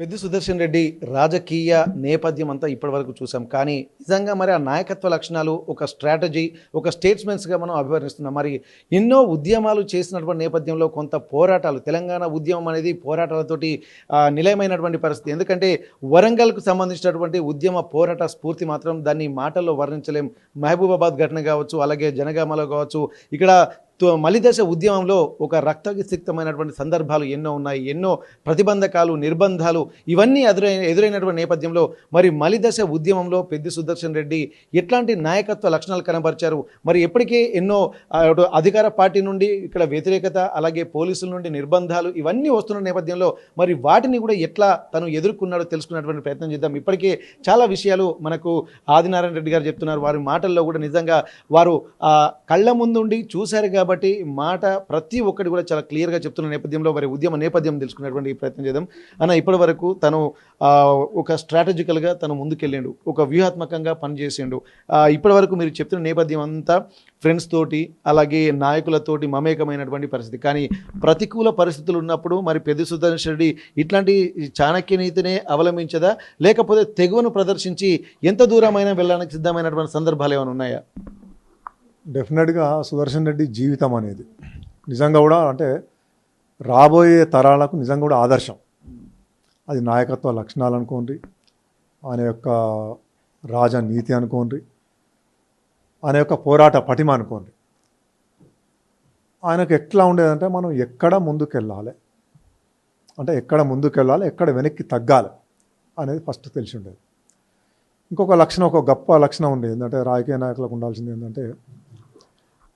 పెద్ది సుదర్శన్ రెడ్డి రాజకీయ నేపథ్యం అంతా ఇప్పటివరకు చూసాం. కానీ నిజంగా మరి ఆ నాయకత్వ లక్షణాలు, ఒక స్ట్రాటజీ, ఒక స్టేట్స్మెన్స్గా మనం అభివర్ణిస్తున్నాం. మరి ఎన్నో ఉద్యమాలు చేసినటువంటి నేపథ్యంలో కొంత పోరాటాలు, తెలంగాణ ఉద్యమం అనేది పోరాటాలతోటి నిలయమైనటువంటి పరిస్థితి. ఎందుకంటే వరంగల్కు సంబంధించినటువంటి ఉద్యమ పోరాట స్ఫూర్తి మాత్రం దాన్ని మాటల్లో వర్ణించలేం. మహబూబాబాద్ ఘటన కావచ్చు, అలాగే జనగామలో కావచ్చు, ఇక్కడ మలిదశ ఉద్యమంలో ఒక రక్తసిక్తమైనటువంటి సందర్భాలు ఎన్నో ఉన్నాయి. ఎన్నో ప్రతిబంధకాలు, నిర్బంధాలు ఇవన్నీ ఎదురైనటువంటి నేపథ్యంలో మరి మలిదశ ఉద్యమంలో పెద్ది సుదర్శన్ రెడ్డి ఎట్లాంటి నాయకత్వ లక్షణాలు కనబరిచారు? మరి ఎప్పటికే ఎన్నో అధికార పార్టీ నుండి ఇక్కడ వ్యతిరేకత, అలాగే పోలీసుల నుండి నిర్బంధాలు ఇవన్నీ వస్తున్న నేపథ్యంలో మరి వాటిని కూడా ఎట్లా తను ఎదుర్కొన్నాడో తెలుసుకున్నటువంటి ప్రయత్నం చేద్దాం. ఇప్పటికే చాలా విషయాలు మనకు ఆదినారాయణ రెడ్డి గారు చెప్తున్నారు. వారి మాటల్లో కూడా నిజంగా వారు కళ్ళ ముందుండి చూశారు కాబట్టి మాట ప్రతి ఒక్కటి కూడా చాలా క్లియర్గా చెప్తున్న నేపథ్యంలో మరి ఉద్యమ నేపథ్యం తెలుసుకునేటువంటి ప్రయత్నం చేద్దాం. అన్న, ఇప్పటి వరకు తను ఒక స్ట్రాటజికల్గా తను ముందుకెళ్ళిండు, ఒక వ్యూహాత్మకంగా పనిచేసిండు. ఇప్పటి వరకు మీరు చెప్తున్న నేపథ్యం అంతా ఫ్రెండ్స్ తోటి, అలాగే నాయకులతోటి మమేకమైనటువంటి పరిస్థితి. కానీ ప్రతికూల పరిస్థితులు ఉన్నప్పుడు మరి పెద్ది సుదర్శన్ రెడ్డి ఇట్లాంటి చాణక్య నీతినే అవలంబించదా, లేకపోతే తెగువను ప్రదర్శించి ఎంత దూరమైనా వెళ్ళడానికి సిద్ధమైనటువంటి సందర్భాలు ఏమైనా ఉన్నాయా? డెఫినెట్గా సుదర్శన్ రెడ్డి జీవితం అనేది నిజంగా కూడా అంటే రాబోయే తరాలకు నిజంగా కూడా ఆదర్శం. అది నాయకత్వ లక్షణాలు అనుకోండి, ఆయన యొక్క రాజనీతి అనుకోండి, ఆయన యొక్క పోరాట పటిమ అనుకోండి. ఆయనకు ఎట్లా ఉండేదంటే మనం ఎక్కడ ముందుకెళ్ళాలి, అంటే ఎక్కడ ముందుకెళ్ళాలి, ఎక్కడ వెనక్కి తగ్గాలి అనేది ఫస్ట్ తెలిసి ఉండేది. ఇంకొక లక్షణం, ఒక గొప్ప లక్షణం ఉండేది ఏంటంటే రాజకీయ నాయకులకు ఉండాల్సింది ఏంటంటే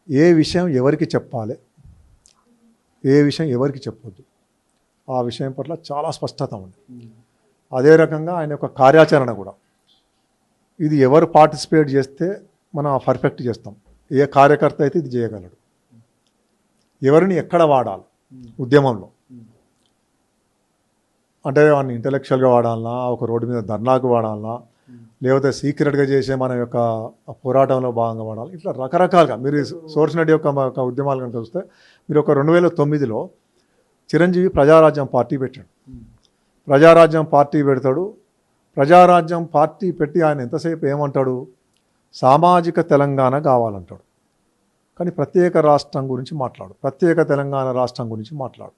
ఏ విషయం ఎవరికి చెప్పాలి, ఏ విషయం ఎవరికి చెప్పొద్దు, ఆ విషయం పట్ల చాలా స్పష్టత ఉంది. అదే రకంగా ఆయన యొక్క కార్యాచరణ కూడా, ఇది ఎవరు పార్టిసిపేట్ చేస్తే మనం పర్ఫెక్ట్ చేస్తాం, ఏ కార్యకర్త అయితే ఇది చేయగలడు, ఎవరిని ఎక్కడ వాడాలి ఉద్యమంలో, అంటే వాడిని ఇంటలెక్చువల్గా వాడాలన్నా, ఒక రోడ్డు మీద ధర్నాకు వాడాలన్నా, లేకపోతే సీక్రెట్గా చేసే మన యొక్క పోరాటంలో భాగంగా వాడాలి. ఇట్లా రకరకాలుగా మీరు సోర్స్ నడి యొక్క ఉద్యమాలు కనుక చూస్తే, మీరు ఒక 2009లో చిరంజీవి ప్రజారాజ్యం పార్టీ పెట్టాడు. ప్రజారాజ్యం పార్టీ పెడతాడు. ప్రజారాజ్యం పార్టీ పెట్టి ఆయన ఎంతసేపు ఏమంటాడు, సామాజిక తెలంగాణ కావాలంటాడు. కానీ ప్రత్యేక రాష్ట్రం గురించి మాట్లాడు, ప్రత్యేక తెలంగాణ రాష్ట్రం గురించి మాట్లాడు.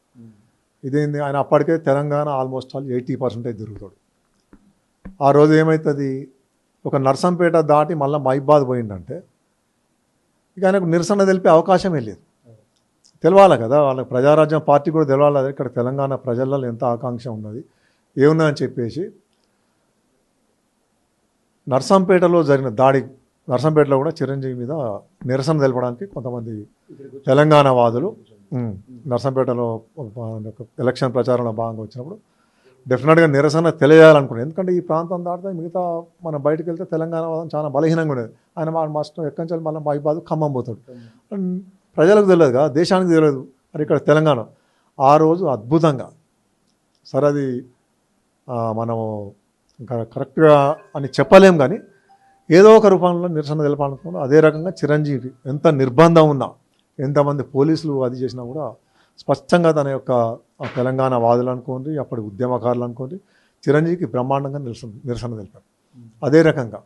ఇదేంది, ఆయన అప్పటికే తెలంగాణ ఆల్మోస్ట్ ఆల్ 80% తిరుగుతాడు. ఆ రోజు ఏమవుతుంది, ఒక నర్సంపేట దాటి మళ్ళీ మైబాద్ పోయిందంటే ఇక ఆయనకు నిరసన తెలిపే అవకాశమే లేదు. తెలవాలి కదా వాళ్ళకి, ప్రజారాజ్యం పార్టీ కూడా తెలవాలి ఇక్కడ తెలంగాణ ప్రజలలో ఎంత ఆకాంక్ష ఉన్నది ఏముందని చెప్పేసి. నర్సంపేటలో జరిగిన దాడి, నర్సంపేటలో కూడా చిరంజీవి మీద నిరసన తెలపడానికి కొంతమంది తెలంగాణ వాదులు నర్సంపేటలో ఎలక్షన్ ప్రచారంలో భాగంగా వచ్చినప్పుడు డెఫినెట్గా నిరసన తెలియాలనుకున్నాను. ఎందుకంటే ఈ ప్రాంతం దాటితే మిగతా మనం బయటకు వెళ్తే తెలంగాణ వాదం చాలా బలహీనంగా ఉండేది. ఆయన మాస్టర్ ఎక్కడి నుంచి మళ్ళీ మైబాద్ ఖమ్మం పోతాడు. ప్రజలకు తెలియదు కదా, దేశానికి తెలియదు మరి ఇక్కడ తెలంగాణ. ఆ రోజు అద్భుతంగా, సరే అది మనము కరెక్ట్గా అని చెప్పలేం, కానీ ఏదో ఒక రూపంలో నిరసన తెలపాలనుకున్నాం. అదే రకంగా చిరంజీవి ఎంత నిర్బంధం ఉన్నా, ఎంతమంది పోలీసులు అది చేసినా కూడా స్పష్టంగా తన యొక్క తెలంగాణ వాదులు అనుకోండి, అప్పటి ఉద్యమకారులు అనుకోండి, చిరంజీవికి బ్రహ్మాండంగా నిరసన తెలిపారు. అదే రకంగా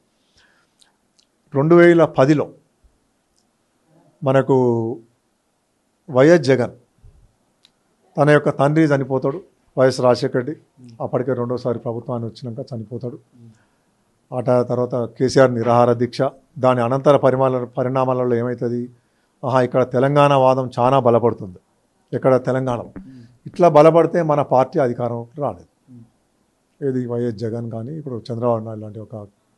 2010లో మనకు వైఎస్ జగన్ తన యొక్క తండ్రి చనిపోతాడు, వైఎస్ రాజశేఖర రెడ్డి అప్పటికే రెండోసారి ప్రభుత్వాన్ని వచ్చినాక చనిపోతాడు. తర్వాత కేసీఆర్ నిరాహార దీక్ష, దాని అనంతర పరిణామాలలో ఏమవుతుంది, ఇక్కడ తెలంగాణ వాదం చాలా బలపడుతుంది. ఇక్కడ తెలంగాణలో ఇట్లా బలపడితే మన పార్టీ అధికారంలోకి రాలేదు. ఏది వైఎస్ జగన్ కానీ ఇప్పుడు చంద్రబాబు నాయుడు లాంటి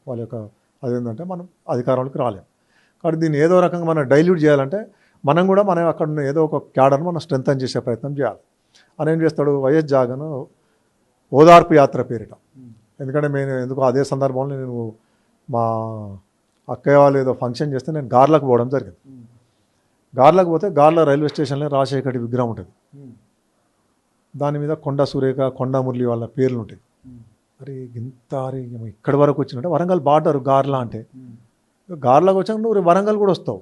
వాళ్ళ యొక్క అదేంటంటే మనం అధికారంలోకి రాలేము. కాబట్టి దీన్ని ఏదో రకంగా మనం డైల్యూట్ చేయాలంటే మనం కూడా అక్కడ ఉన్న ఏదో ఒక క్యాడర్ను మనం స్ట్రెంథన్ చేసే ప్రయత్నం చేయాలి. అని ఏం చేస్తాడు వైఎస్ జగన్, ఓదార్పు యాత్ర పేరిట. ఎందుకంటే ఎందుకు అదే సందర్భంలో నేను మా అక్కయ్య వాళ్ళు ఏదో ఫంక్షన్ చేస్తే నేను గార్లకు పోవడం జరిగింది. గార్లకు పోతే గార్ల రైల్వే స్టేషన్లో రాజశేఖర్ విగ్రహం ఉంటుంది, దాని మీద కొండ సురేఖ, కొండ మురళి వాళ్ళ పేర్లు ఉంటాయి. అరే ఇంత ఇక్కడి వరకు వచ్చినట్టే వరంగల్ బార్డర్ గార్లా అంటే, గార్లకు వచ్చాక నువ్వు వరంగల్ కూడా వస్తావు,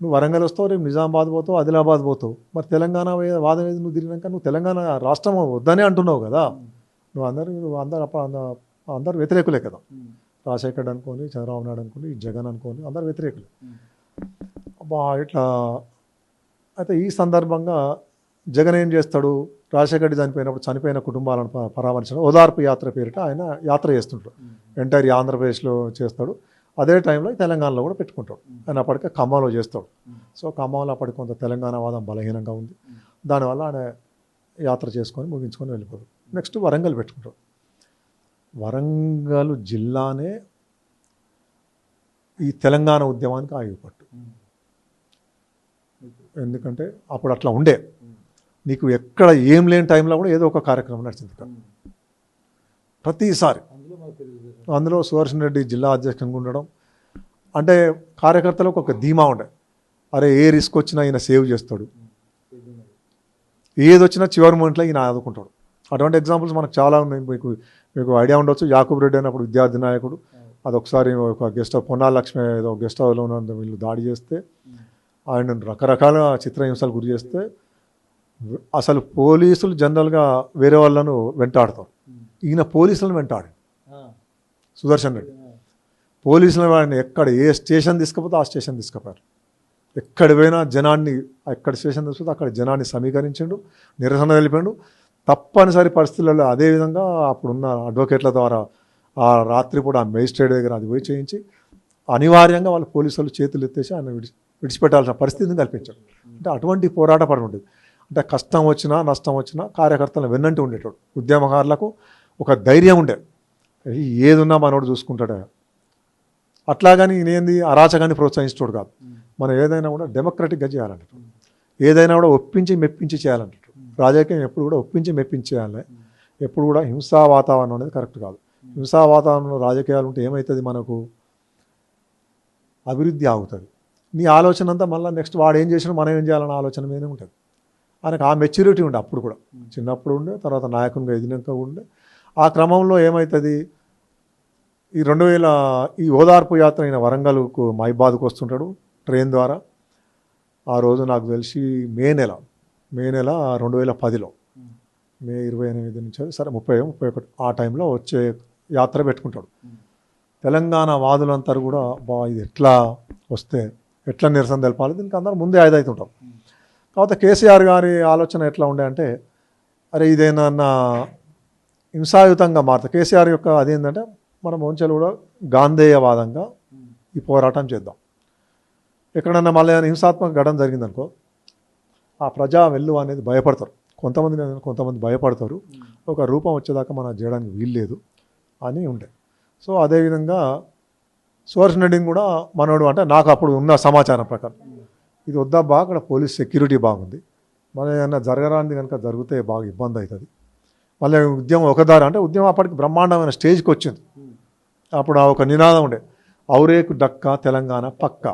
నువ్వు వరంగల్ వస్తావు, రేపు నిజామాబాద్ పోతావు, ఆదిలాబాద్ పోతావు. మరి తెలంగాణ వాదం ఏది, నువ్వు తిరిగినాక నువ్వు తెలంగాణ రాష్ట్రం వద్దనే అంటున్నావు కదా, అందరూ వ్యతిరేకులే కదా. రాజశేఖర్ అనుకోని, చంద్రబాబు నాయుడు అనుకోని, జగన్ అనుకోని అందరు వ్యతిరేకులు. అబ్బా ఇట్లా అయితే ఈ సందర్భంగా జగన్ ఏం చేస్తాడు, రాజశేఖర్ రెడ్డి చనిపోయిన కుటుంబాలను పరామర్శించడం ఓదార్పు యాత్ర పేరిట ఆయన యాత్ర చేస్తుంటాడు. ఎంటైర్ ఆంధ్రప్రదేశ్లో చేస్తాడు. అదే టైంలో తెలంగాణలో కూడా పెట్టుకుంటాడు. ఆయన అప్పటికే ఖమ్మంలో చేస్తాడు. సో ఖమ్మంలో అప్పటికి కొంత తెలంగాణ వాదం బలహీనంగా ఉంది. దానివల్ల ఆయన యాత్ర చేసుకొని ముగించుకొని వెళ్ళిపోతాడు. నెక్స్ట్ వరంగల్ పెట్టుకుంటాడు. వరంగల్ జిల్లానే ఈ తెలంగాణ ఉద్యమానికి ఆగిపట్టు. ఎందుకంటే అప్పుడు అట్లా ఉండే, నీకు ఎక్కడ ఏం లేని టైంలో కూడా ఏదో ఒక కార్యక్రమం నడిచింది ఇక్కడ ప్రతిసారి. అందులో సుదర్శన్ రెడ్డి జిల్లా అధ్యక్షంగా ఉండడం అంటే కార్యకర్తలకు ఒక ధీమా ఉండే, అరే ఏ రిస్క్ వచ్చినా ఈయన సేవ్ చేస్తాడు, ఏది వచ్చినా చివరి మూమెంట్లో ఈయన ఆదుకుంటాడు. అటువంటి ఎగ్జాంపుల్స్ మనకు చాలా ఉన్నాయి. మీకు ఐడియా ఉండొచ్చు, యాకూబ్ రెడ్డి అయినప్పుడు విద్యార్థి నాయకుడు, అదొకసారి ఒక గెస్ట్ హౌస్ పొన్నాల లక్ష్మి ఏదో గెస్ట్ హౌస్లో ఉన్న వీళ్ళు దాడి చేస్తే ఆయన రకరకాల చిత్రహింసలు గురి చేస్తే అసలు పోలీసులు జనరల్గా వేరే వాళ్ళను వెంటాడతారు, ఈయన పోలీసులను వెంటాడు. సుదర్శన్ రెడ్డి పోలీసులను వాడిని ఎక్కడ ఏ స్టేషన్ తీసుకుపోతే ఆ స్టేషన్ తీసుకుపోయారు. ఎక్కడ పోయినా జనాన్ని, ఎక్కడ స్టేషన్ తీసుకుపోతే అక్కడ జనాన్ని సమీకరించిండు, నిరసన తెలిపాడు. తప్పనిసరి పరిస్థితులలో అదేవిధంగా అప్పుడున్న అడ్వకేట్ల ద్వారా ఆ రాత్రిపూట ఆ మేజిస్ట్రేట్ దగ్గర అది పోయి చేయించి అనివార్యంగా వాళ్ళు పోలీసులు చేతులు ఎత్తేసి ఆయన విడిచిపెట్టాల్సిన పరిస్థితిని కల్పించారు. అంటే అటువంటి పోరాట పడి ఉండేది. అంటే కష్టం వచ్చినా నష్టం వచ్చినా కార్యకర్తలను వెన్నంటి ఉండేటోడు. ఉద్యమకారులకు ఒక ధైర్యం ఉండే, ఏదున్నా మనోడు చూసుకుంటాడే. అట్లాగని నేంది అరాచకాన్ని ప్రోత్సహించోడు కాదు. మనం ఏదైనా కూడా డెమోక్రటిక్గా చేయాలంటే, ఏదైనా కూడా ఒప్పించి మెప్పించి చేయాలంటే. రాజకీయం ఎప్పుడు కూడా ఒప్పించి మెప్పించి చేయాలి. ఎప్పుడు కూడా హింసా వాతావరణం అనేది కరెక్ట్ కాదు. హింసా వాతావరణంలో రాజకీయాలు ఉంటే ఏమవుతుంది, మనకు అభివృద్ధి ఆగుతుంది. నీ ఆలోచన అంతా మళ్ళీ నెక్స్ట్ వాడు ఏం చేసినా మనం ఏం చేయాలన్న ఆలోచన మీదే ఉంటుంది. ఆయనకు ఆ మెచ్యూరిటీ ఉండే అప్పుడు కూడా, చిన్నప్పుడు ఉండే, తర్వాత నాయకునిగా ఎదినాక ఉండే. ఆ క్రమంలో ఏమవుతుంది, ఈ 2000 ఈ ఓదార్పు యాత్ర అయిన వరంగల్కు మైబాద్కు వస్తుంటాడు ట్రైన్ ద్వారా. ఆ రోజు నాకు తెలిసి మే నెల 2010లో మే 28 నుంచి సరే 30-31 ఆ టైంలో వచ్చే యాత్ర పెట్టుకుంటాడు. తెలంగాణ వాదులంతా కూడా ఇది ఎట్లా వస్తే ఎట్లా నిరసన తెలపాలి, దీనికి అందరూ ముందే అవుతుంటాం. కాకపోతే కేసీఆర్ గారి ఆలోచన ఎట్లా ఉండే అంటే, అరే ఇదేనా హింసాయుతంగా మారుతుంది. కేసీఆర్ యొక్క అదేంటంటే, మనం వంచలు కూడా గాంధేయవాదంగా ఈ పోరాటం చేద్దాం. ఎక్కడన్నా మళ్ళీ హింసాత్మక ఘటన జరిగిందనుకో, ఆ ప్రజా వెల్లువ అనేది భయపడతారు. కొంతమంది భయపడతారు, ఒక రూపం వచ్చేదాకా మనం చేయడానికి వీల్లేదు అని ఉండే. సో అదేవిధంగా సుదర్శన్ రెడ్డిని కూడా మనోడు అంటే, నాకు అప్పుడు ఉన్న సమాచారం ప్రకారం ఇది వద్దబ్బా, అక్కడ పోలీస్ సెక్యూరిటీ బాగుంది, మన ఏమన్నా జరగరాంది కనుక జరిగితే బాగా ఇబ్బంది అవుతుంది. మళ్ళీ ఉద్యమం ఒకదారి అంటే ఉద్యమం అప్పటికి బ్రహ్మాండమైన స్టేజ్కి వచ్చింది. అప్పుడు ఒక నినాదం ఉండే, ఔరేకు డక్క తెలంగాణ పక్క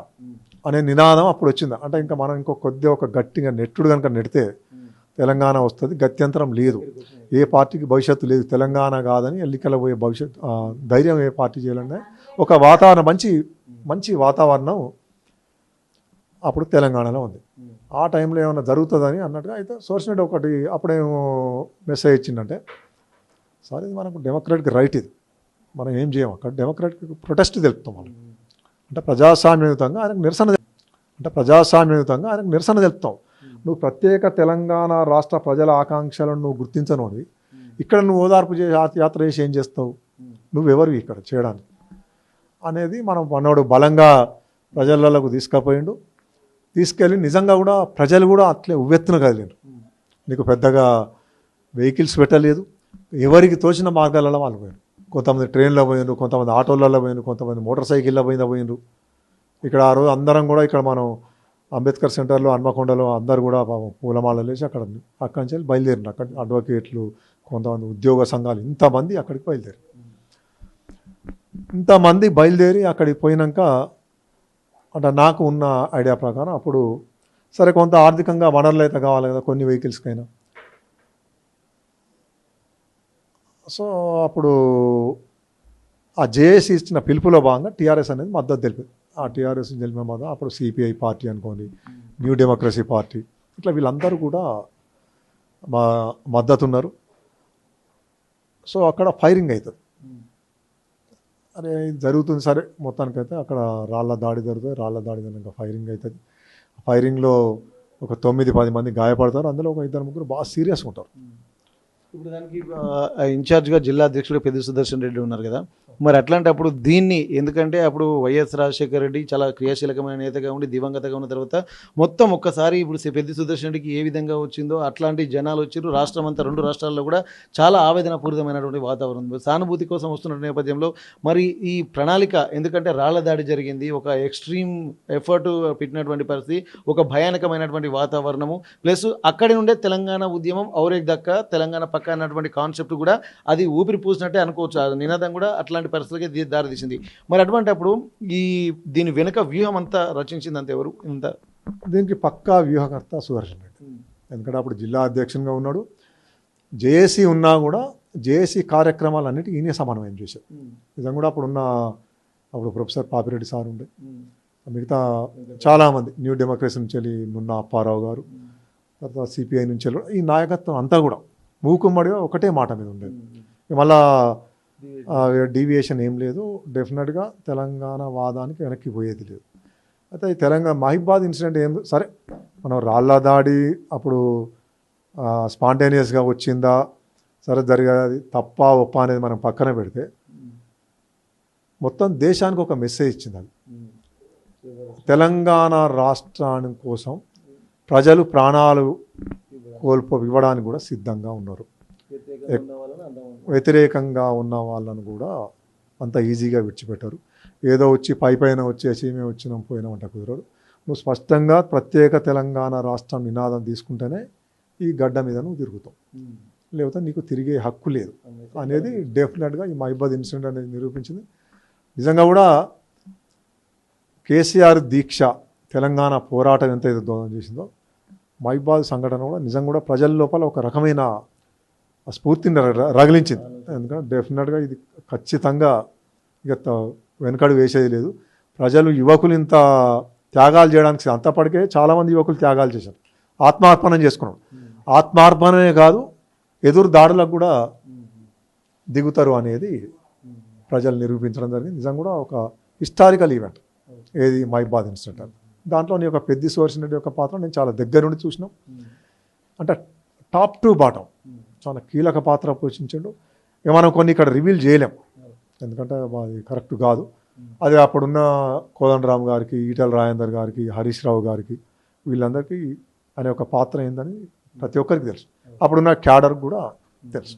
అనే నినాదం అప్పుడు వచ్చింది. అంటే ఇంకా మనం కొద్దిగా ఒక గట్టిగా నెట్టుడు కనుక నెడితే తెలంగాణ వస్తుంది, గత్యంతరం లేదు, ఏ పార్టీకి భవిష్యత్తు లేదు, తెలంగాణ కాదని ఎన్నికల పోయే ధైర్యం ఏ పార్టీ చేయాలన్నా ఒక వాతావరణం, మంచి వాతావరణం అప్పుడు తెలంగాణలో ఉంది. ఆ టైంలో ఏమైనా జరుగుతుందని అన్నట్టుగా అయితే సోర్స్ ఒకటి అప్పుడేమో మెసేజ్ ఇచ్చిందంటే, సార్ ఇది మనకు డెమోక్రటిక్ రైట్, ఇది మనం ఏం చేయం, అక్కడ డెమోక్రటిక్ ప్రొటెస్ట్ తెలుపుతాం మనం. అంటే ప్రజాస్వామ్యయుతంగా ఆయనకు నిరసన తెలుపుతాం. నువ్వు ప్రత్యేక తెలంగాణ రాష్ట్ర ప్రజల ఆకాంక్షలను నువ్వు గుర్తించను, ఇక్కడ నువ్వు ఓదార్పు యాత్ర చేసి ఏం చేస్తావు, నువ్వెవరు ఇక్కడ చేయడానికి అనేది మనం మనోడు బలంగా ప్రజలకు తీసుకెళ్ళి నిజంగా కూడా ప్రజలు కూడా అట్లే ఉవ్వెత్తున కదిలేరు. నీకు పెద్దగా వెహికల్స్ పెట్టలేదు, ఎవరికి తోచిన మార్గాలలో వాళ్ళు పోయారు. కొంతమంది ట్రైన్లో పోయినారు, కొంతమంది ఆటోలలో పోయినారు, కొంతమంది మోటార్ సైకిల్లో పోయినారు. ఇక్కడ ఆ రోజు అందరం కూడా ఇక్కడ మనం అంబేద్కర్ సెంటర్లో హన్మకొండలో అందరు కూడా పూలమాలలు వేసి అక్కడి నుంచి బయలుదేరినారు. అక్కడ అడ్వకేట్లు, కొంతమంది ఉద్యోగ సంఘాలు, ఇంతమంది అక్కడికి బయలుదేరి అక్కడికి పోయినాక అంటే నాకు ఉన్న ఐడియా ప్రకారం అప్పుడు సరే కొంత ఆర్థికంగా వనరులు అయితే కావాలి కదా కొన్ని వెహికల్స్కైనా. సో అప్పుడు ఆ జేఏసీ ఇచ్చిన పిలుపులో భాగంగా టీఆర్ఎస్ అనేది మద్దతు తెలిపింది. ఆ టీఆర్ఎస్ తెలిపిన మద్దతు అప్పుడు సిపిఐ పార్టీ అనుకోండి, న్యూ డెమోక్రసీ పార్టీ, ఇట్లా వీళ్ళందరూ కూడా మద్దతు ఉన్నారు. సో అక్కడ ఫైరింగ్ అవుతుంది. అరే ఇది జరుగుతుంది సరే, మొత్తానికైతే అక్కడ రాళ్ళ దాడి జరుగుతుంది. రాళ్ళ దాడి కనుక ఫైరింగ్ అవుతుంది. ఫైరింగ్లో ఒక 9-10 మంది గాయపడతారు. అందులో ఒక 2-3 బాగా సీరియస్గా ఉంటారు. ఇప్పుడు దానికి ఇన్ఛార్జ్గా జిల్లా అధ్యక్షుడు పెద్ది సుదర్శన్ రెడ్డి ఉన్నారు కదా, మరి అట్లాంటప్పుడు దీన్ని, ఎందుకంటే అప్పుడు వైఎస్ రాజశేఖర రెడ్డి చాలా క్రియాశీలకమైన నేతగా ఉండి దివంగతగా ఉన్న తర్వాత మొత్తం ఒక్కసారి ఇప్పుడు పెద్ది సుదర్శన్ రెడ్డికి ఏ విధంగా వచ్చిందో అట్లాంటి జనాలు వచ్చారు. రాష్ట్రం అంతా 2 రాష్ట్రాల్లో కూడా చాలా ఆవేదనపూరితమైనటువంటి వాతావరణం, సానుభూతి కోసం వస్తున్న నేపథ్యంలో మరి ఈ ప్రణాళిక, ఎందుకంటే రాళ్ల దాడి జరిగింది, ఒక ఎక్స్ట్రీమ్ ఎఫర్ట్ పెట్టినటువంటి పరిస్థితి, ఒక భయానకమైనటువంటి వాతావరణము, ప్లస్ అక్కడి నుండే తెలంగాణ ఉద్యమం ఔరేక్ దక్క తెలంగాణ పక్క అన్నటువంటి కాన్సెప్ట్ కూడా అది ఊపిరి పూసినట్టే అనుకోవచ్చు. ఆ నినాదం కూడా అట్లాంటి పరిస్థితులకి దారితీసింది. మరి అటువంటి అప్పుడు దీని వెనుక వ్యూహం అంతా రచించింది అంత ఎవరు? ఇంత దీనికి పక్కా వ్యూహకర్త సుదర్శన్ రెడ్డి. ఎందుకంటే అప్పుడు జిల్లా అధ్యక్షునిగా ఉన్నాడు. జేఏసీ ఉన్నా కూడా జేఏసీ కార్యక్రమాలన్నిటికీ ఈయనే సమన్వయం చేశారు. నిజంగా కూడా అప్పుడు ప్రొఫెసర్ పాపిరెడ్డి సార్ ఉండే, మిగతా చాలామంది న్యూ డెమోక్రసీ నుంచి వెళ్ళి నున్న అప్పారావు గారు, తర్వాత సిపిఐ నుంచి వెళ్ళి ఈ నాయకత్వం అంతా కూడా మూకుమ్మడిగా ఒకటే మాట మీద ఉండేది. మళ్ళా డీవియేషన్ ఏం లేదు. డెఫినెట్గా తెలంగాణ వాదానికి వెనక్కి పోయేది లేదు. అయితే ఈ తెలంగాణ మహిబాద్ ఇన్సిడెంట్ ఏం సరే, మనం రాళ్ళ దాడి అప్పుడు స్పాంటేనియస్గా వచ్చిందా సరే జరిగేది తప్ప ఒప్ప అనేది మనం పక్కన పెడితే మొత్తం దేశానికి ఒక మెసేజ్ ఇచ్చింది. అది తెలంగాణ రాష్ట్రానికి కోసం ప్రజలు ప్రాణాలు ఇవ్వడానికి కూడా సిద్ధంగా ఉన్నారు. వ్యతిరేకంగా ఉన్న వాళ్ళను కూడా అంత ఈజీగా విడిచిపెట్టారు. ఏదో వచ్చి పైన వచ్చేసి మేము వచ్చినాం పోయినామంట కుదరదు. నువ్వు స్పష్టంగా ప్రత్యేక తెలంగాణ రాష్ట్రం నినాదం తీసుకుంటేనే ఈ గడ్డ మీద నువ్వు తిరుగుతావు, లేకపోతే నీకు తిరిగే హక్కు లేదు అనేది డెఫినెట్గా ఈ మహిబాద్ ఇన్సిడెంట్ అనేది నిరూపించింది. నిజంగా కూడా కేసీఆర్ దీక్ష తెలంగాణ పోరాటం ఎంతైతే దోహదం చేసిందో మహిబాద్ సంఘటన కూడా నిజంగా కూడా ప్రజల లోపల ఒక రకమైన స్ఫూర్తిని రగిలించింది. ఎందుకంటే డెఫినెట్గా ఇది ఖచ్చితంగా ఇక వెనకడు వేసేది లేదు. ప్రజలు యువకులు ఇంత త్యాగాలు చేయడానికి అంతప్పటికే చాలామంది యువకులు త్యాగాలు చేశారు, ఆత్మార్పణం చేసుకున్నాడు. ఆత్మార్పణమే కాదు ఎదురు దాడులకు కూడా దిగుతారు అనేది ప్రజలు నిరూపించడం జరిగింది. నిజంగా కూడా ఒక హిస్టారికల్ ఈవెంట్ ఏది మహిబాద్ ఇన్సిడెంట్ అని. దాంట్లో నీ యొక్క పెద్ది సుదర్శన్ రెడ్డి యొక్క పాత్ర నేను చాలా దగ్గర నుండి చూసినాం. అంటే టాప్ టు బాటం చాలా కీలక పాత్ర పోషించాడు. ఇక మనం కొన్ని ఇక్కడ రివీల్ చేయలేం, ఎందుకంటే అది కరెక్ట్ కాదు. అది అప్పుడున్న కోదండరామ్ గారికి, ఈటెల రాజేందర్ గారికి, హరీష్ రావు గారికి, వీళ్ళందరికీ అనే ఒక పాత్ర ఏందని ప్రతి ఒక్కరికి తెలుసు. అప్పుడున్న క్యాడర్ కూడా తెలుసు.